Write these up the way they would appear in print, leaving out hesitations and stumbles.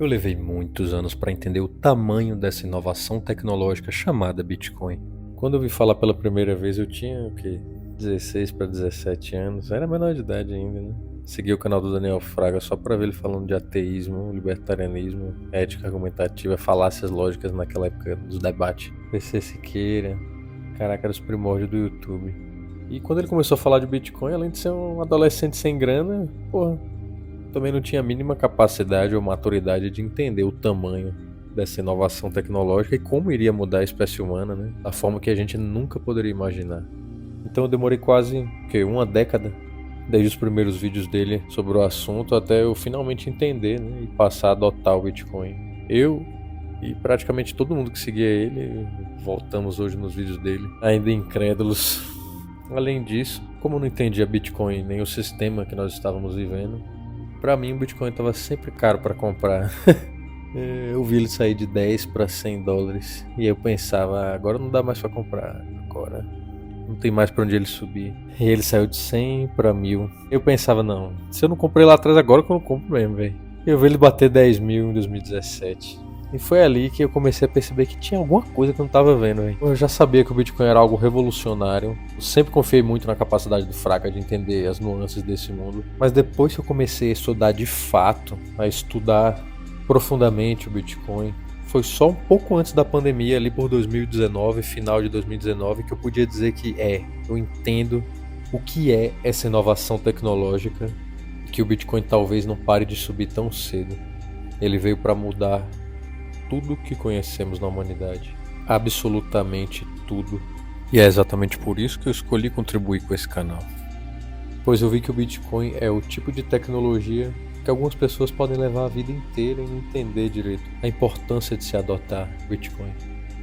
Eu levei muitos anos para entender o tamanho dessa inovação tecnológica chamada Bitcoin. Quando eu ouvi falar pela primeira vez, eu tinha o quê? 16 para 17 anos, era menor de idade ainda, né? Segui o canal do Daniel Fraga só para ver ele falando de ateísmo, libertarianismo, ética argumentativa, falácias lógicas naquela época dos debates. PC Siqueira, caraca, era os primórdios do YouTube. E quando ele começou a falar de Bitcoin, além de ser um adolescente sem grana, porra, também não tinha a mínima capacidade ou maturidade de entender o tamanho dessa inovação tecnológica e como iria mudar a espécie humana, né? Da forma que a gente nunca poderia imaginar. Então eu demorei quase, uma década, desde os primeiros vídeos dele sobre o assunto até eu finalmente entender, né? E passar a adotar o Bitcoin. Eu e praticamente todo mundo que seguia ele, voltamos hoje nos vídeos dele, ainda incrédulos. Além disso, como eu não entendia Bitcoin nem o sistema que nós estávamos vivendo, pra mim o Bitcoin estava sempre caro para comprar. Eu vi ele sair de 10 para 100 dólares e eu pensava, agora não dá mais para comprar, agora não tem mais para onde ele subir. E ele saiu de 100 para 1000. Eu pensava, não, se eu não comprei lá atrás, agora que eu não compro mesmo, velho. Eu vi ele bater 10 mil em 2017. E foi ali que eu comecei a perceber que tinha alguma coisa que eu não tava vendo, velho. Eu já sabia que o Bitcoin era algo revolucionário. Eu sempre confiei muito na capacidade do Fraga de entender as nuances desse mundo. Mas depois que eu comecei a estudar de fato, a estudar profundamente o Bitcoin, foi só um pouco antes da pandemia, ali por 2019, final de 2019, que eu podia dizer que eu entendo o que é essa inovação tecnológica, que o Bitcoin talvez não pare de subir tão cedo. Ele veio para mudar tudo que conhecemos na humanidade, absolutamente tudo. E é exatamente por isso que eu escolhi contribuir com esse canal, pois eu vi que o Bitcoin é o tipo de tecnologia que algumas pessoas podem levar a vida inteira e não entender direito a importância de se adotar Bitcoin.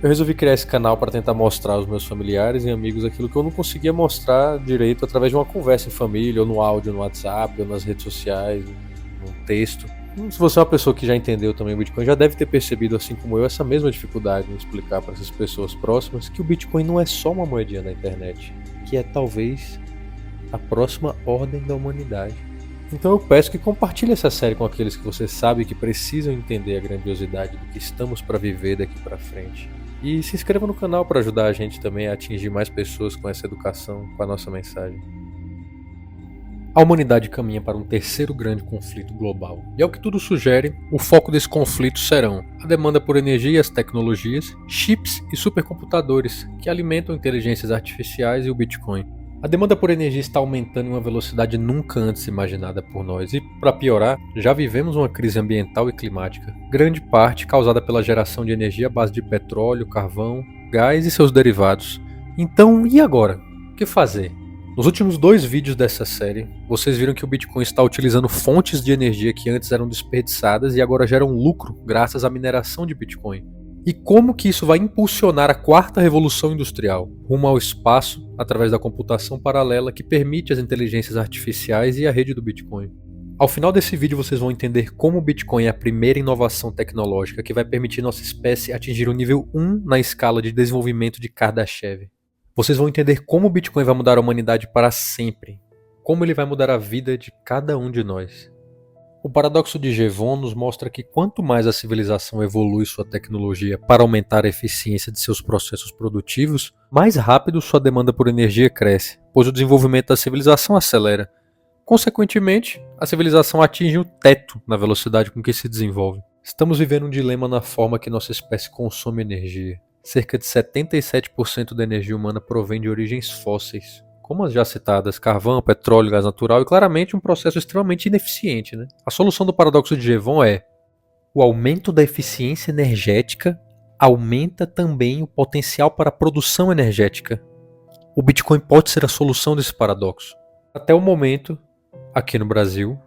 Eu resolvi criar esse canal para tentar mostrar aos meus familiares e amigos aquilo que eu não conseguia mostrar direito através de uma conversa em família, ou no áudio, no WhatsApp, ou nas redes sociais, no texto. Se você é uma pessoa que já entendeu também o Bitcoin, já deve ter percebido, assim como eu, essa mesma dificuldade em explicar para essas pessoas próximas que o Bitcoin não é só uma moedinha da internet, que é talvez a próxima ordem da humanidade. Então eu peço que compartilhe essa série com aqueles que você sabe que precisam entender a grandiosidade do que estamos para viver daqui para frente. E se inscreva no canal para ajudar a gente também a atingir mais pessoas com essa educação, com a nossa mensagem. A humanidade caminha para um terceiro grande conflito global. E ao que tudo sugere, o foco desse conflito serão a demanda por energia e as tecnologias, chips e supercomputadores, que alimentam inteligências artificiais e o Bitcoin. A demanda por energia está aumentando em uma velocidade nunca antes imaginada por nós e, para piorar, já vivemos uma crise ambiental e climática, grande parte causada pela geração de energia à base de petróleo, carvão, gás e seus derivados. Então, e agora? O que fazer? Nos últimos 2 vídeos dessa série, vocês viram que o Bitcoin está utilizando fontes de energia que antes eram desperdiçadas e agora geram lucro graças à mineração de Bitcoin. E como que isso vai impulsionar a 4ª revolução industrial, rumo ao espaço através da computação paralela que permite as inteligências artificiais e a rede do Bitcoin. Ao final desse vídeo vocês vão entender como o Bitcoin é a primeira inovação tecnológica que vai permitir nossa espécie atingir o nível 1 na escala de desenvolvimento de Kardashev. Vocês vão entender como o Bitcoin vai mudar a humanidade para sempre, como ele vai mudar a vida de cada um de nós. O paradoxo de Jevon nos mostra que quanto mais a civilização evolui sua tecnologia para aumentar a eficiência de seus processos produtivos, mais rápido sua demanda por energia cresce, pois o desenvolvimento da civilização acelera. Consequentemente, a civilização atinge o teto na velocidade com que se desenvolve. Estamos vivendo um dilema na forma que nossa espécie consome energia. Cerca de 77% da energia humana provém de origens fósseis, como as já citadas, carvão, petróleo, gás natural, e claramente um processo extremamente ineficiente, né? A solução do paradoxo de Jevon é: o aumento da eficiência energética aumenta também o potencial para a produção energética. O Bitcoin pode ser a solução desse paradoxo. Até o momento, aqui no Brasil,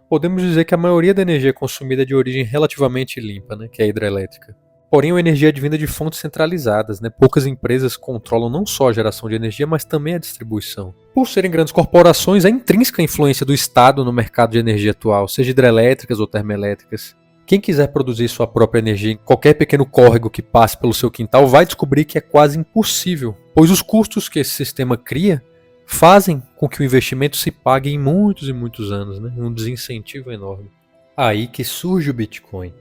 podemos dizer que a maioria da energia consumida é de origem relativamente limpa, né? Que é a hidrelétrica. Porém, a energia advinda de fontes centralizadas, né? Poucas empresas controlam não só a geração de energia, mas também a distribuição. Por serem grandes corporações, é intrínseca a influência do Estado no mercado de energia atual, seja hidrelétricas ou termoelétricas. Quem quiser produzir sua própria energia em qualquer pequeno córrego que passe pelo seu quintal vai descobrir que é quase impossível, pois os custos que esse sistema cria fazem com que o investimento se pague em muitos e muitos anos, né? Um desincentivo enorme. Aí que surge o Bitcoin.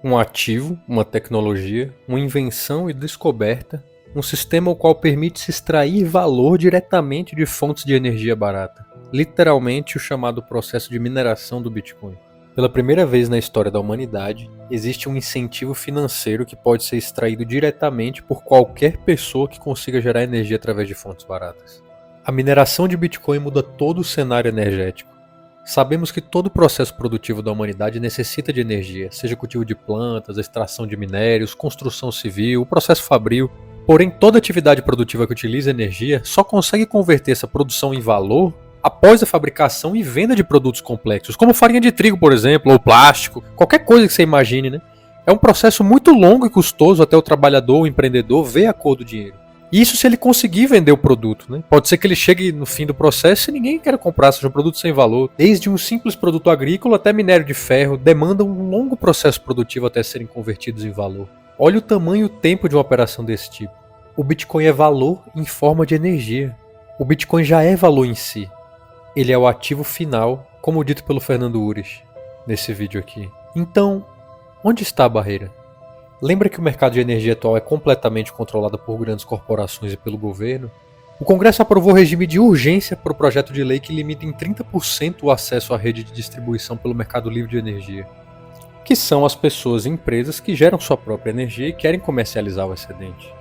Um ativo, uma tecnologia, uma invenção e descoberta, um sistema o qual permite se extrair valor diretamente de fontes de energia barata. Literalmente o chamado processo de mineração do Bitcoin. Pela primeira vez na história da humanidade, existe um incentivo financeiro que pode ser extraído diretamente por qualquer pessoa que consiga gerar energia através de fontes baratas. A mineração de Bitcoin muda todo o cenário energético. Sabemos que todo o processo produtivo da humanidade necessita de energia, seja cultivo de plantas, extração de minérios, construção civil, o processo fabril. Porém, toda atividade produtiva que utiliza energia só consegue converter essa produção em valor após a fabricação e venda de produtos complexos, como farinha de trigo, por exemplo, ou plástico, qualquer coisa que você imagine, né? É um processo muito longo e custoso até o trabalhador, o empreendedor, ver a cor do dinheiro. E isso se ele conseguir vender o produto, né? Pode ser que ele chegue no fim do processo e ninguém queira comprar, seja um produto sem valor. Desde um simples produto agrícola até minério de ferro, demandam um longo processo produtivo até serem convertidos em valor. Olha o tamanho e o tempo de uma operação desse tipo. O Bitcoin é valor em forma de energia. O Bitcoin já é valor em si. Ele é o ativo final, como dito pelo Fernando Urich nesse vídeo aqui. Então, onde está a barreira? Lembra que o mercado de energia atual é completamente controlado por grandes corporações e pelo governo? O Congresso aprovou o regime de urgência para o projeto de lei que limita em 30% o acesso à rede de distribuição pelo mercado livre de energia, que são as pessoas e empresas que geram sua própria energia e querem comercializar o excedente.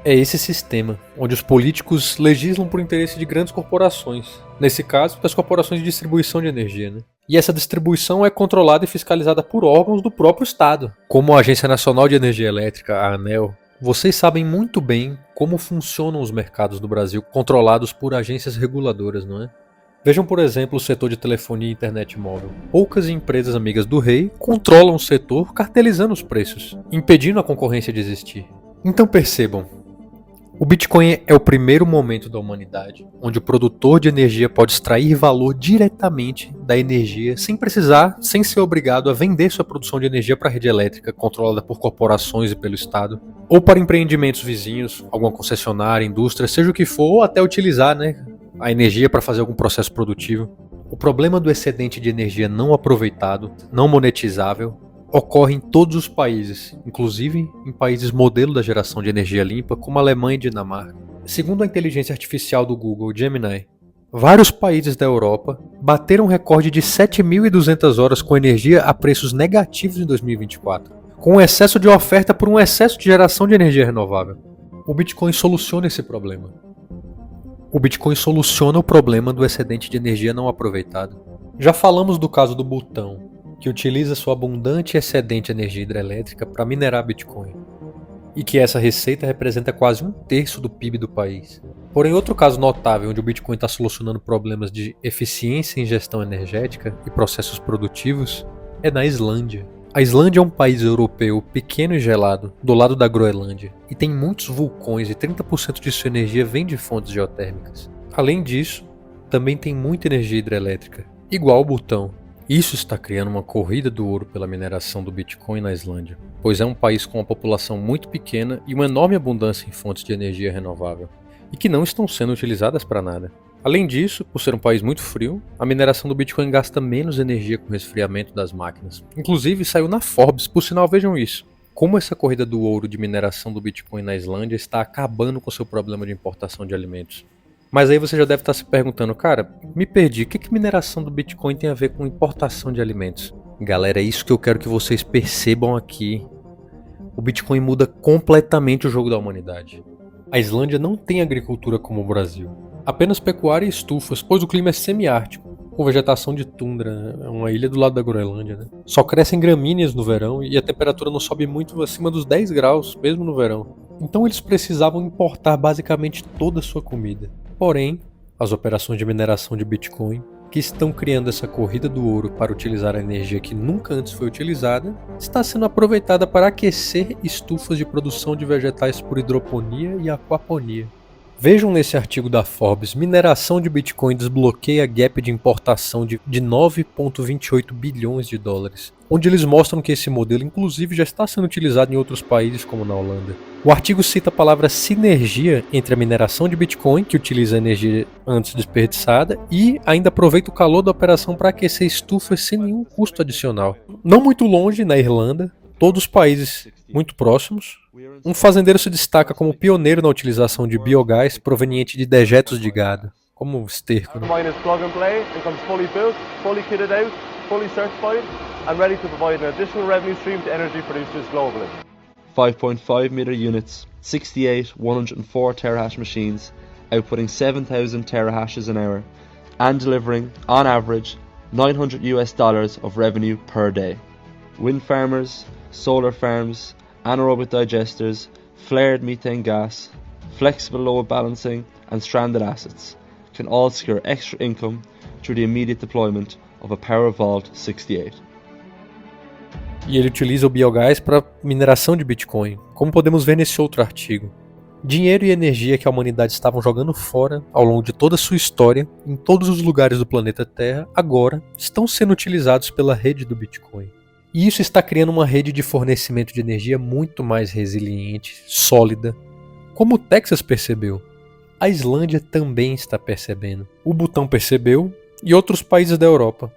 É esse sistema, onde os políticos legislam por interesse de grandes corporações, nesse caso, das corporações de distribuição de energia, né? E essa distribuição é controlada e fiscalizada por órgãos do próprio Estado, como a Agência Nacional de Energia Elétrica, a ANEEL. Vocês sabem muito bem como funcionam os mercados do Brasil controlados por agências reguladoras, não é? Vejam, por exemplo, o setor de telefonia e internet móvel. Poucas empresas amigas do rei controlam o setor cartelizando os preços, impedindo a concorrência de existir. Então percebam, o Bitcoin é o primeiro momento da humanidade onde o produtor de energia pode extrair valor diretamente da energia sem ser obrigado a vender sua produção de energia para a rede elétrica controlada por corporações e pelo Estado, ou para empreendimentos vizinhos, alguma concessionária, indústria, seja o que for, ou até utilizar, a energia para fazer algum processo produtivo. O problema do excedente de energia não aproveitado, não monetizável, ocorre em todos os países, inclusive em países modelo da geração de energia limpa, como a Alemanha e Dinamarca. Segundo a inteligência artificial do Google, Gemini, vários países da Europa bateram um recorde de 7.200 horas com energia a preços negativos em 2024, com um excesso de oferta por um excesso de geração de energia renovável. O Bitcoin soluciona esse problema. O Bitcoin soluciona o problema do excedente de energia não aproveitado. Já falamos do caso do Butão, que utiliza sua abundante e excedente energia hidrelétrica para minerar Bitcoin, e que essa receita representa quase 1/3 do PIB do país. Porém, outro caso notável onde o Bitcoin está solucionando problemas de eficiência em gestão energética e processos produtivos é na Islândia. A Islândia é um país europeu pequeno e gelado, do lado da Groenlândia, e tem muitos vulcões e 30% de sua energia vem de fontes geotérmicas. Além disso, também tem muita energia hidrelétrica, igual o Butão. Isso está criando uma corrida do ouro pela mineração do Bitcoin na Islândia, pois é um país com uma população muito pequena e uma enorme abundância em fontes de energia renovável, e que não estão sendo utilizadas para nada. Além disso, por ser um país muito frio, a mineração do Bitcoin gasta menos energia com o resfriamento das máquinas. Inclusive, saiu na Forbes, por sinal, vejam isso. Como essa corrida do ouro de mineração do Bitcoin na Islândia está acabando com seu problema de importação de alimentos. Mas aí você já deve estar se perguntando, cara, me perdi, o que mineração do Bitcoin tem a ver com importação de alimentos? Galera, é isso que eu quero que vocês percebam aqui. O Bitcoin muda completamente o jogo da humanidade. A Islândia não tem agricultura como o Brasil, apenas pecuária e estufas, pois o clima é semiártico, com vegetação de tundra, é uma ilha do lado da Groenlândia, né? Só crescem gramíneas no verão e a temperatura não sobe muito acima dos 10 graus, mesmo no verão. Então eles precisavam importar basicamente toda a sua comida. Porém, as operações de mineração de Bitcoin, que estão criando essa corrida do ouro para utilizar a energia que nunca antes foi utilizada, está sendo aproveitada para aquecer estufas de produção de vegetais por hidroponia e aquaponia. Vejam nesse artigo da Forbes, mineração de Bitcoin desbloqueia gap de importação de 9,28 bilhões de dólares, onde eles mostram que esse modelo inclusive já está sendo utilizado em outros países como na Holanda. O artigo cita a palavra sinergia entre a mineração de Bitcoin, que utiliza a energia antes desperdiçada, e ainda aproveita o calor da operação para aquecer estufas sem nenhum custo adicional. Não muito longe, na Irlanda, todos os países muito próximos. Um fazendeiro se destaca como pioneiro na utilização de biogás proveniente de dejetos de gado, como esterco, né? Mine is plug and play and comes fully built, fully kitted out, fully certified and ready to provide an additional revenue stream to energy producers globally. 5.5 meter units, 68 104 terahash machines, outputting 7,000 terahashes an hour and delivering, on average, $900 of revenue per day. Wind farmers, solar farms, anaerobic digesters, flared methane gas, flexible load balancing and stranded assets can all secure extra income through the immediate deployment of a Powervault 68. E ele utiliza o biogás para mineração de Bitcoin, como podemos ver nesse outro artigo. Dinheiro e energia que a humanidade estavam jogando fora ao longo de toda a sua história, em todos os lugares do planeta Terra, agora estão sendo utilizados pela rede do Bitcoin. E isso está criando uma rede de fornecimento de energia muito mais resiliente, sólida, como o Texas percebeu. A Islândia também está percebendo. O Butão percebeu e outros países da Europa.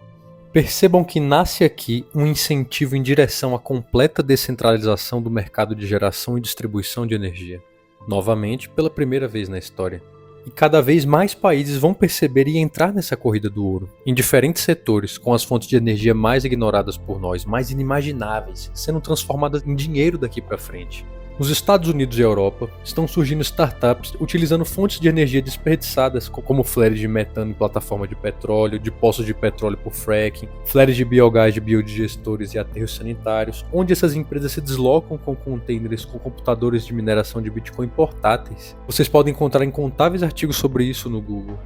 Percebam que nasce aqui um incentivo em direção à completa descentralização do mercado de geração e distribuição de energia. Novamente, pela primeira vez na história. E cada vez mais países vão perceber e entrar nessa corrida do ouro, em diferentes setores, com as fontes de energia mais ignoradas por nós, mais inimagináveis, sendo transformadas em dinheiro daqui para frente. Nos Estados Unidos e Europa, estão surgindo startups utilizando fontes de energia desperdiçadas, como flares de metano em plataforma de petróleo, de poços de petróleo por fracking, flares de biogás de biodigestores e aterros sanitários, onde essas empresas se deslocam com containers com computadores de mineração de Bitcoin portáteis. Vocês podem encontrar incontáveis artigos sobre isso no Google.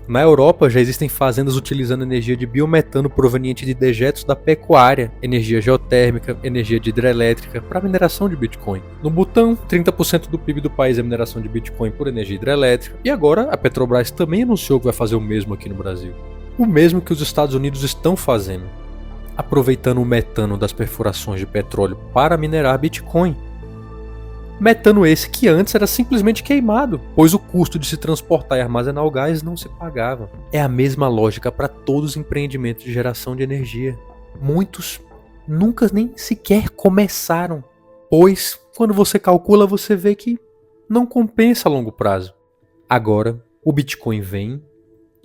Na Europa já existem fazendas utilizando energia de biometano proveniente de dejetos da pecuária, energia geotérmica, energia de hidrelétrica para mineração de Bitcoin. No Butão, 30% do PIB do país é mineração de Bitcoin por energia hidrelétrica. E agora a Petrobras também anunciou que vai fazer o mesmo aqui no Brasil. O mesmo que os Estados Unidos estão fazendo, aproveitando o metano das perfurações de petróleo para minerar Bitcoin. Metano esse que antes era simplesmente queimado, pois o custo de se transportar e armazenar o gás não se pagava. É a mesma lógica para todos os empreendimentos de geração de energia. Muitos nunca nem sequer começaram, pois quando você calcula você vê que não compensa a longo prazo. Agora o Bitcoin vem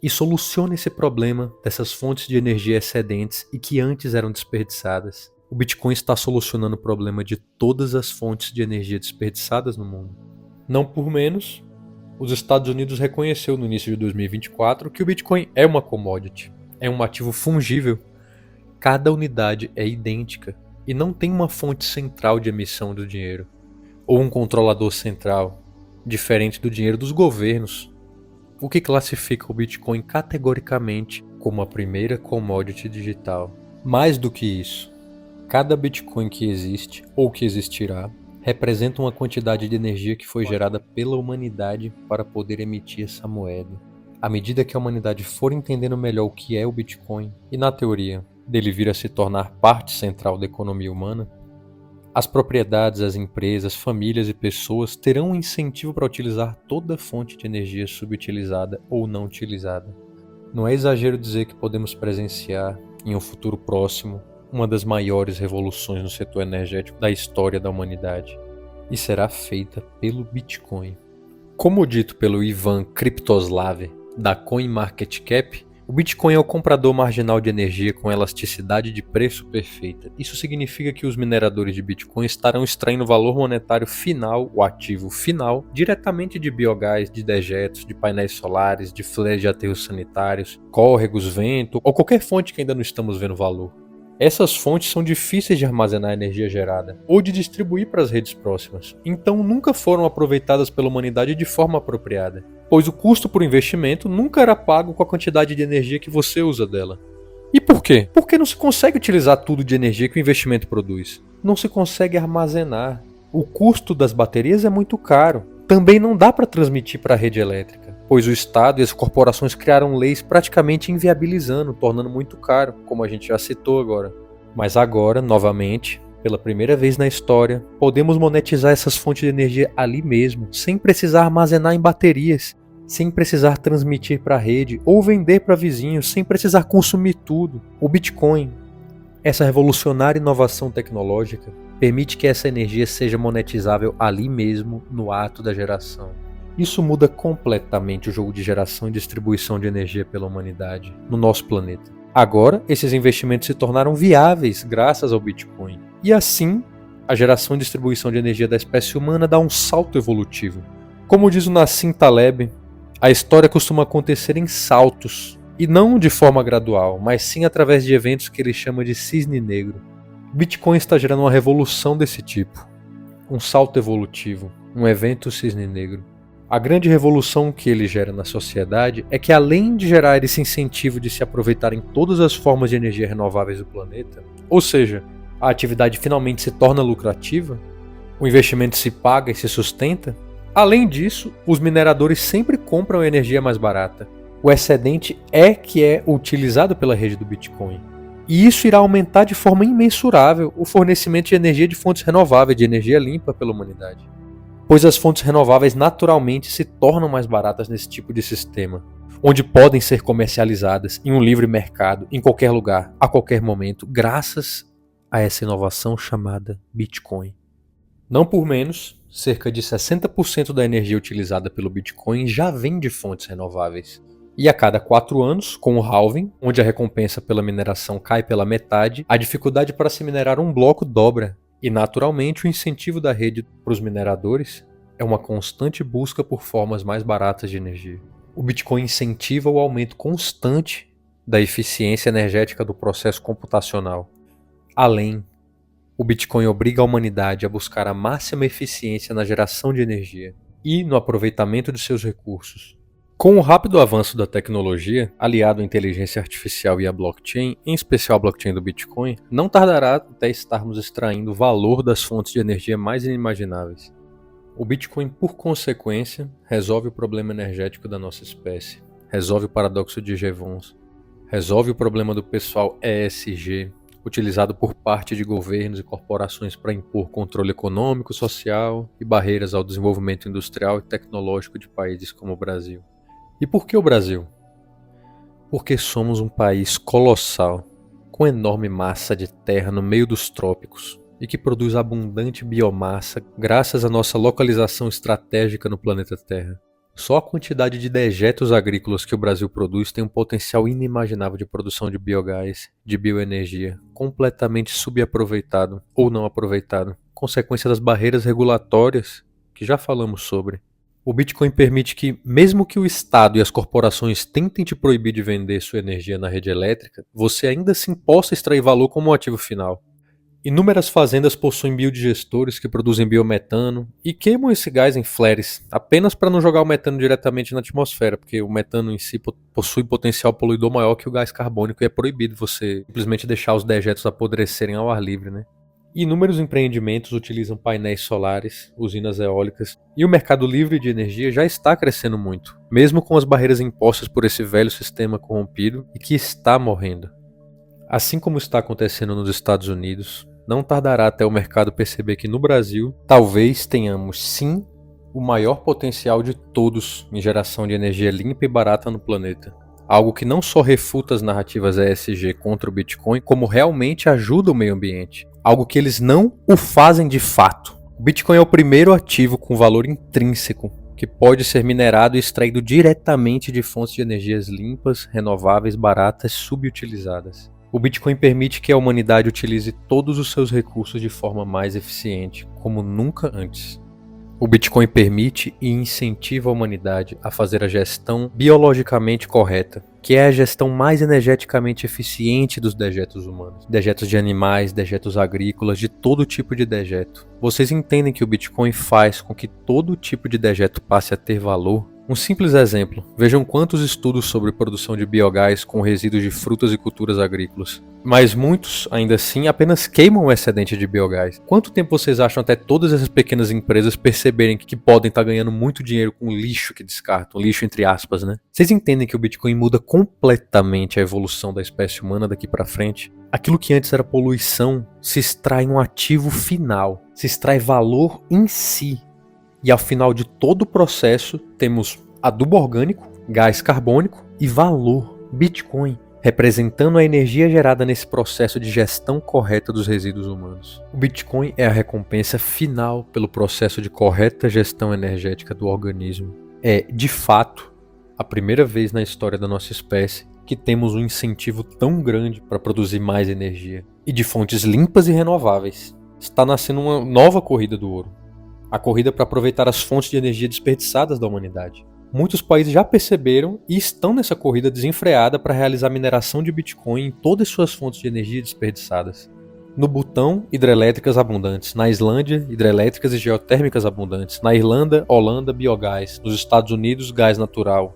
e soluciona esse problema dessas fontes de energia excedentes e que antes eram desperdiçadas. O Bitcoin está solucionando o problema de todas as fontes de energia desperdiçadas no mundo. Não por menos, os Estados Unidos reconheceu no início de 2024 que o Bitcoin é uma commodity, é um ativo fungível. Cada unidade é idêntica e não tem uma fonte central de emissão do dinheiro, ou um controlador central, diferente do dinheiro dos governos, o que classifica o Bitcoin categoricamente como a primeira commodity digital. Mais do que isso, cada Bitcoin que existe ou que existirá representa uma quantidade de energia que foi gerada pela humanidade para poder emitir essa moeda. À medida que a humanidade for entendendo melhor o que é o Bitcoin e, na teoria, dele vir a se tornar parte central da economia humana, as propriedades, as empresas, famílias e pessoas terão um incentivo para utilizar toda a fonte de energia subutilizada ou não utilizada. Não é exagero dizer que podemos presenciar, em um futuro próximo, uma das maiores revoluções no setor energético da história da humanidade, e será feita pelo Bitcoin. Como dito pelo Ivan Kriptoslav, da CoinMarketCap, o Bitcoin é o comprador marginal de energia com elasticidade de preço perfeita. Isso significa que os mineradores de Bitcoin estarão extraindo o valor monetário final, o ativo final, diretamente de biogás, de dejetos, de painéis solares, de flares de aterros sanitários, córregos, vento ou qualquer fonte que ainda não estamos vendo valor. Essas fontes são difíceis de armazenar a energia gerada ou de distribuir para as redes próximas, então nunca foram aproveitadas pela humanidade de forma apropriada, pois o custo por investimento nunca era pago com a quantidade de energia que você usa dela. E por quê? Porque não se consegue utilizar tudo de energia que o investimento produz. Não se consegue armazenar. O custo das baterias é muito caro. Também não dá para transmitir para a rede elétrica, pois o Estado e as corporações criaram leis praticamente inviabilizando, tornando muito caro, como a gente já citou agora. Mas agora, novamente, pela primeira vez na história, podemos monetizar essas fontes de energia ali mesmo, sem precisar armazenar em baterias, sem precisar transmitir para a rede ou vender para vizinhos, sem precisar consumir tudo. O Bitcoin Essa revolucionária inovação tecnológica permite que essa energia seja monetizável ali mesmo, no ato da geração. Isso muda completamente o jogo de geração e distribuição de energia pela humanidade, no nosso planeta. Agora, esses investimentos se tornaram viáveis graças ao Bitcoin. E assim, a geração e distribuição de energia da espécie humana dá um salto evolutivo. Como diz o Nassim Taleb, a história costuma acontecer em saltos, e não de forma gradual, mas sim através de eventos que ele chama de cisne negro. O Bitcoin está gerando uma revolução desse tipo, um salto evolutivo, um evento cisne negro. A grande revolução que ele gera na sociedade é que, além de gerar esse incentivo de se aproveitar em todas as formas de energia renováveis do planeta, ou seja, a atividade finalmente se torna lucrativa, o investimento se paga e se sustenta, além disso, os mineradores sempre compram energia mais barata. O excedente que é utilizado pela rede do Bitcoin. E isso irá aumentar de forma imensurável o fornecimento de energia de fontes renováveis, de energia limpa pela humanidade. Pois as fontes renováveis naturalmente se tornam mais baratas nesse tipo de sistema, onde podem ser comercializadas em um livre mercado, em qualquer lugar, a qualquer momento, graças a essa inovação chamada Bitcoin. Não por menos, cerca de 60% da energia utilizada pelo Bitcoin já vem de fontes renováveis. E a cada 4 anos, com o halving, onde a recompensa pela mineração cai pela metade, a dificuldade para se minerar um bloco dobra. E naturalmente o incentivo da rede para os mineradores é uma constante busca por formas mais baratas de energia. O Bitcoin incentiva o aumento constante da eficiência energética do processo computacional. Além, o Bitcoin obriga a humanidade a buscar a máxima eficiência na geração de energia e no aproveitamento de seus recursos. Com o rápido avanço da tecnologia, aliado à inteligência artificial e à blockchain, em especial a blockchain do Bitcoin, não tardará até estarmos extraindo o valor das fontes de energia mais inimagináveis. O Bitcoin, por consequência, resolve o problema energético da nossa espécie, resolve o paradoxo de Jevons, resolve o problema do pessoal ESG, utilizado por parte de governos e corporações para impor controle econômico, social e barreiras ao desenvolvimento industrial e tecnológico de países como o Brasil. E por que o Brasil? Porque somos um país colossal, com enorme massa de terra no meio dos trópicos e que produz abundante biomassa graças à nossa localização estratégica no planeta Terra. Só a quantidade de dejetos agrícolas que o Brasil produz tem um potencial inimaginável de produção de biogás, de bioenergia, completamente subaproveitado ou não aproveitado, consequência das barreiras regulatórias que já falamos sobre. O Bitcoin permite que, mesmo que o Estado e as corporações tentem te proibir de vender sua energia na rede elétrica, você ainda assim possa extrair valor como ativo final. Inúmeras fazendas possuem biodigestores que produzem biometano e queimam esse gás em flares, apenas para não jogar o metano diretamente na atmosfera, porque o metano em si possui potencial poluidor maior que o gás carbônico e é proibido você simplesmente deixar os dejetos apodrecerem ao ar livre, né? Inúmeros empreendimentos utilizam painéis solares, usinas eólicas, e o mercado livre de energia já está crescendo muito, mesmo com as barreiras impostas por esse velho sistema corrompido e que está morrendo. Assim como está acontecendo nos Estados Unidos, não tardará até o mercado perceber que no Brasil, talvez tenhamos sim o maior potencial de todos em geração de energia limpa e barata no planeta. Algo que não só refuta as narrativas ESG contra o Bitcoin, como realmente ajuda o meio ambiente. Algo que eles não o fazem de fato. O Bitcoin é o primeiro ativo com valor intrínseco, que pode ser minerado e extraído diretamente de fontes de energias limpas, renováveis, baratas, subutilizadas. O Bitcoin permite que a humanidade utilize todos os seus recursos de forma mais eficiente, como nunca antes. O Bitcoin permite e incentiva a humanidade a fazer a gestão biologicamente correta, que é a gestão mais energeticamente eficiente dos dejetos humanos. Dejetos de animais, dejetos agrícolas, de todo tipo de dejeto. Vocês entendem que o Bitcoin faz com que todo tipo de dejeto passe a ter valor? Um simples exemplo, vejam quantos estudos sobre produção de biogás com resíduos de frutas e culturas agrícolas. Mas muitos, ainda assim, apenas queimam o excedente de biogás. Quanto tempo vocês acham até todas essas pequenas empresas perceberem que podem estar ganhando muito dinheiro com o lixo que descartam? Lixo entre aspas, né? Vocês entendem que o Bitcoin muda completamente a evolução da espécie humana daqui para frente? Aquilo que antes era poluição se extrai em um ativo final, se extrai valor em si. E ao final de todo o processo, temos adubo orgânico, gás carbônico e valor, Bitcoin. representando a energia gerada nesse processo de gestão correta dos resíduos humanos. O Bitcoin é a recompensa final pelo processo de correta gestão energética do organismo. É, de fato, a primeira vez na história da nossa espécie que temos um incentivo tão grande para produzir mais energia e de fontes limpas e renováveis. Está nascendo uma nova corrida do ouro. A corrida para aproveitar as fontes de energia desperdiçadas da humanidade. Muitos países já perceberam e estão nessa corrida desenfreada para realizar mineração de Bitcoin em todas suas fontes de energia desperdiçadas. No Butão, hidrelétricas abundantes. Na Islândia, hidrelétricas e geotérmicas abundantes. Na Irlanda, Holanda, biogás. Nos Estados Unidos, gás natural.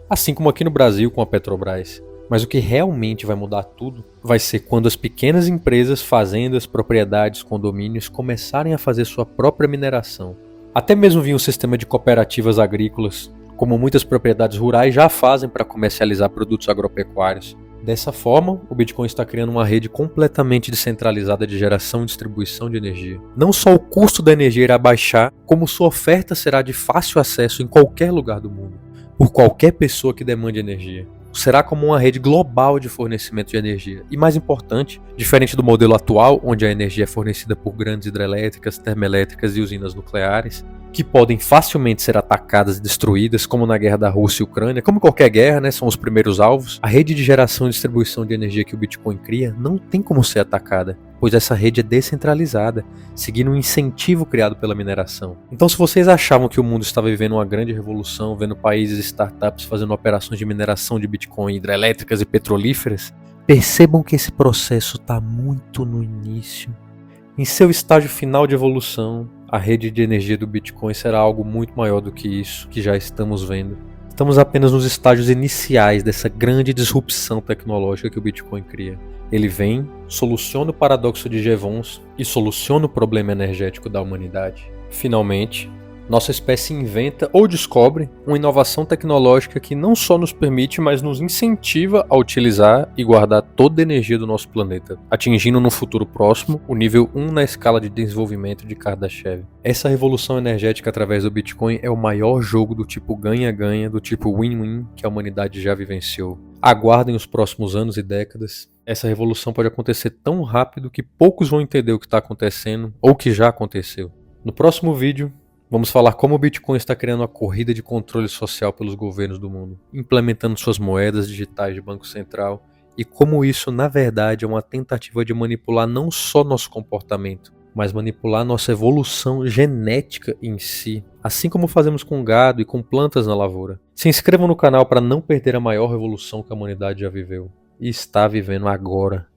Assim como aqui no Brasil com a Petrobras. Mas o que realmente vai mudar tudo vai ser quando as pequenas empresas, fazendas, propriedades, condomínios começarem a fazer sua própria mineração. Até mesmo vir um sistema de cooperativas agrícolas, como muitas propriedades rurais já fazem para comercializar produtos agropecuários. Dessa forma, o Bitcoin está criando uma rede completamente descentralizada de geração e distribuição de energia. Não só o custo da energia irá baixar, como sua oferta será de fácil acesso em qualquer lugar do mundo, por qualquer pessoa que demande energia. Será como uma rede global de fornecimento de energia. E mais importante, diferente do modelo atual, onde a energia é fornecida por grandes hidrelétricas, termoelétricas e usinas nucleares, que podem facilmente ser atacadas e destruídas, como na guerra da Rússia e Ucrânia, como qualquer guerra, são os primeiros alvos, a rede de geração e distribuição de energia que o Bitcoin cria não tem como ser atacada, pois essa rede é descentralizada, seguindo um incentivo criado pela mineração. Então, se vocês achavam que o mundo estava vivendo uma grande revolução, vendo países e startups fazendo operações de mineração de Bitcoin hidrelétricas e petrolíferas, percebam que esse processo está muito no início. Em seu estágio final de evolução, a rede de energia do Bitcoin será algo muito maior do que isso que já estamos vendo. Estamos apenas nos estágios iniciais dessa grande disrupção tecnológica que o Bitcoin cria. Ele vem, soluciona o paradoxo de Jevons e soluciona o problema energético da humanidade. Finalmente, nossa espécie inventa ou descobre uma inovação tecnológica que não só nos permite, mas nos incentiva a utilizar e guardar toda a energia do nosso planeta, atingindo no futuro próximo o nível 1 na escala de desenvolvimento de Kardashev. Essa revolução energética através do Bitcoin é o maior jogo do tipo ganha-ganha, do tipo win-win que a humanidade já vivenciou. Aguardem os próximos anos e décadas. Essa revolução pode acontecer tão rápido que poucos vão entender o que está acontecendo ou que já aconteceu. No próximo vídeo, vamos falar como o Bitcoin está criando uma corrida de controle social pelos governos do mundo, implementando suas moedas digitais de Banco Central e como isso, na verdade, é uma tentativa de manipular não só nosso comportamento, mas manipular nossa evolução genética em si, assim como fazemos com gado e com plantas na lavoura. Se inscrevam no canal para não perder a maior revolução que a humanidade já viveu e está vivendo agora.